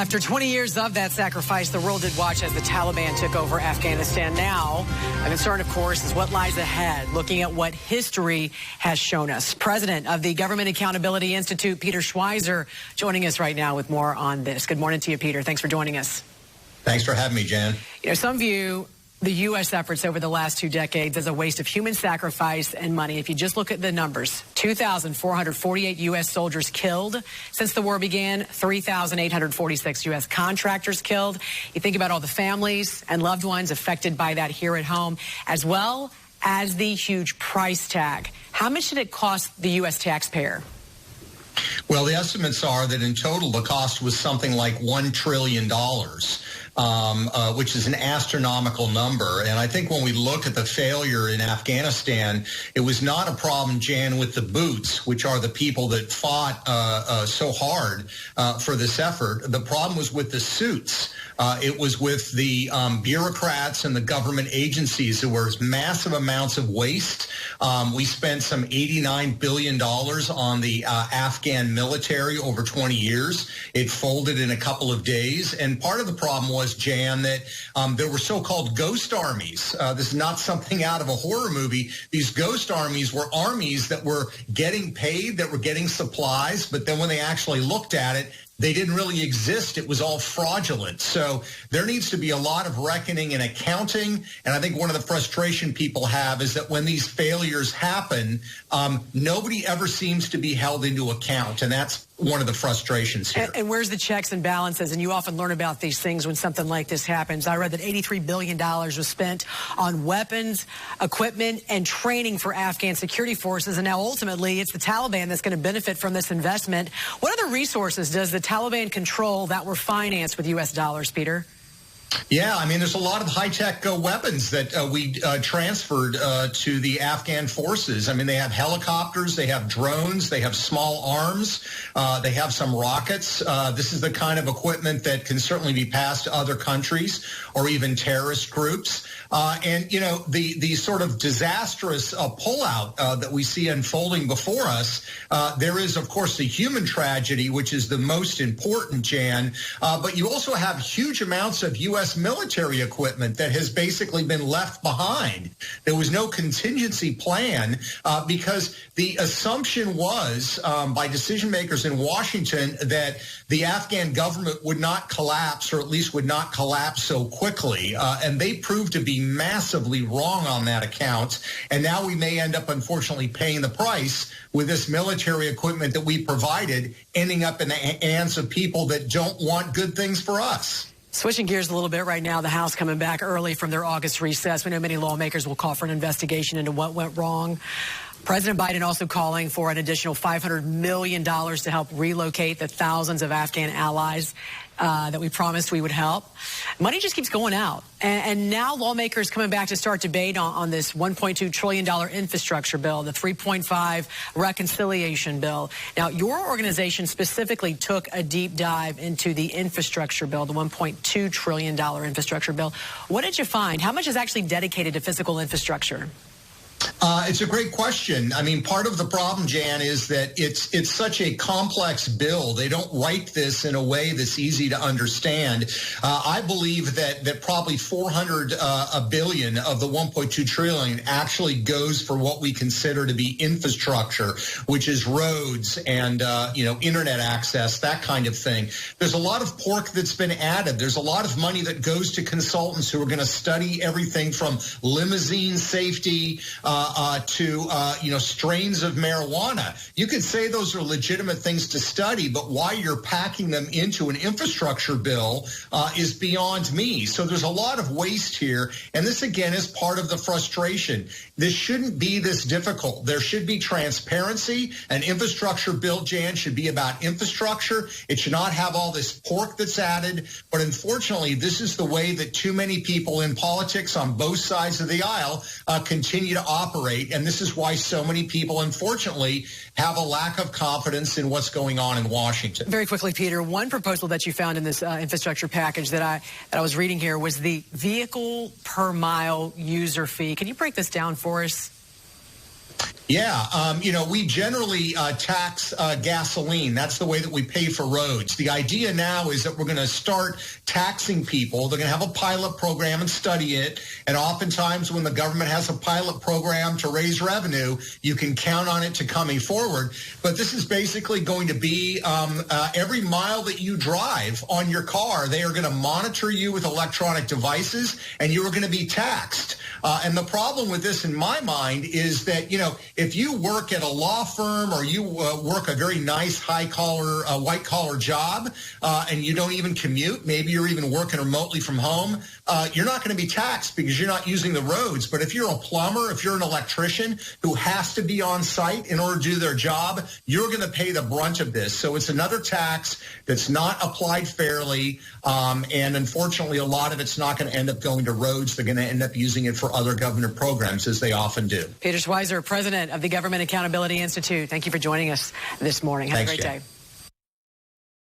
After 20 years of that sacrifice, the world did watch as the Taliban took over Afghanistan. Now, a concern, of course, is what lies ahead, looking at what history has shown us. President of the Government Accountability Institute, Peter Schweizer, joining us right now with more on this. Good morning to you, Peter. Thanks for joining us. Thanks for having me, Jan. You know, some view the U.S. efforts over the last 2 decades as a waste of human sacrifice and money. If you just look at the numbers, 2,448 U.S. soldiers killed since the war began, 3,846 U.S. contractors killed. You think about all the families and loved ones affected by that here at home, as well as the huge price tag. How much did it cost the U.S. taxpayer? Well, the estimates are that in total the cost was something like $1 trillion, which is an astronomical number. And I think when we look at the failure in Afghanistan, it was not a problem, Jan, with the boots, which are the people that fought so hard for this effort. The problem was with the suits. It was with the bureaucrats and the government agencies. There were massive amounts of waste. We spent some $89 billion on the Afghan military over 20 years. It folded in a couple of days. And part of the problem was, Jan, that there were so-called ghost armies. This is not something out of a horror movie. These ghost armies were armies that were getting paid, that were getting supplies, but then when they actually looked at it, they didn't really exist. It was all fraudulent. So there needs to be a lot of reckoning and accounting. And I think one of the frustration people have is that when these failures happen, nobody ever seems to be held into account. And that's one of the frustrations here. And where's the checks and balances? And you often learn about these things when something like this happens. I read that $83 billion was spent on weapons, equipment, and training for Afghan security forces. And now ultimately it's the Taliban that's going to benefit from this investment. What other resources does the Taliban control that were financed with U.S. dollars, Peter? Yeah, I mean, there's a lot of high-tech weapons that we transferred to the Afghan forces. I mean, they have helicopters, they have drones, they have small arms, they have some rockets. This is the kind of equipment that can certainly be passed to other countries or even terrorist groups. And, you know, the sort of disastrous pullout that we see unfolding before us, there is, of course, the human tragedy, which is the most important, Jan, but you also have huge amounts of U.S. military equipment that has basically been left behind. There was no contingency plan because the assumption was by decision makers in Washington that the Afghan government would not collapse, or at least would not collapse so quickly. And they proved to be massively wrong on that account. And now we may end up, unfortunately, paying the price with this military equipment that we provided ending up in the hands of people that don't want good things for us. Switching gears a little bit right now, the House coming back early from their August recess. We know many lawmakers will call for an investigation into what went wrong. President Biden also calling for an additional $500 million to help relocate the thousands of Afghan allies that we promised we would help. Money just keeps going out. And now lawmakers coming back to start debate on this $1.2 trillion infrastructure bill, the 3.5 reconciliation bill. Now, your organization specifically took a deep dive into the infrastructure bill, the $1.2 trillion infrastructure bill. What did you find? How much is actually dedicated to physical infrastructure? It's a great question. I mean, part of the problem, Jan, is that it's such a complex bill. They don't write this in a way that's easy to understand. I believe that probably $400 billion of the $1.2 trillion actually goes for what we consider to be infrastructure, which is roads and internet access, that kind of thing. There's a lot of pork that's been added. There's a lot of money that goes to consultants who are going to study everything from limousine safety to strains of marijuana. You could say those are legitimate things to study, but why you're packing them into an infrastructure bill is beyond me. So there's a lot of waste here, and this again is part of the frustration. This shouldn't be this difficult. There should be transparency. An infrastructure bill, Jan, should be about infrastructure. It should not have all this pork that's added. But unfortunately, this is the way that too many people in politics on both sides of the aisle continue to operate. And this is why so many people, unfortunately, have a lack of confidence in what's going on in Washington. Very quickly, Peter, one proposal that you found in this infrastructure package that I was reading here was the vehicle per mile user fee. Can you break this down for us? Yeah, we generally tax gasoline. That's the way that we pay for roads. The idea now is that we're going to start taxing people. They're going to have a pilot program and study it. And oftentimes when the government has a pilot program to raise revenue, you can count on it to coming forward. But this is basically going to be every mile that you drive on your car, they are going to monitor you with electronic devices, and you are going to be taxed. And the problem with this, in my mind, is that, if you work at a law firm or you work a very nice high-collar, white-collar job and you don't even commute, maybe you're even working remotely from home, you're not going to be taxed because you're not using the roads. But if you're a plumber, if you're an electrician who has to be on site in order to do their job, you're going to pay the brunt of this. So it's another tax that's not applied fairly, and unfortunately, a lot of it's not going to end up going to roads. They're going to end up using it for other government programs, as they often do. Peter Schweizer, president of the Government Accountability Institute. Thank you for joining us this morning. Have a great day.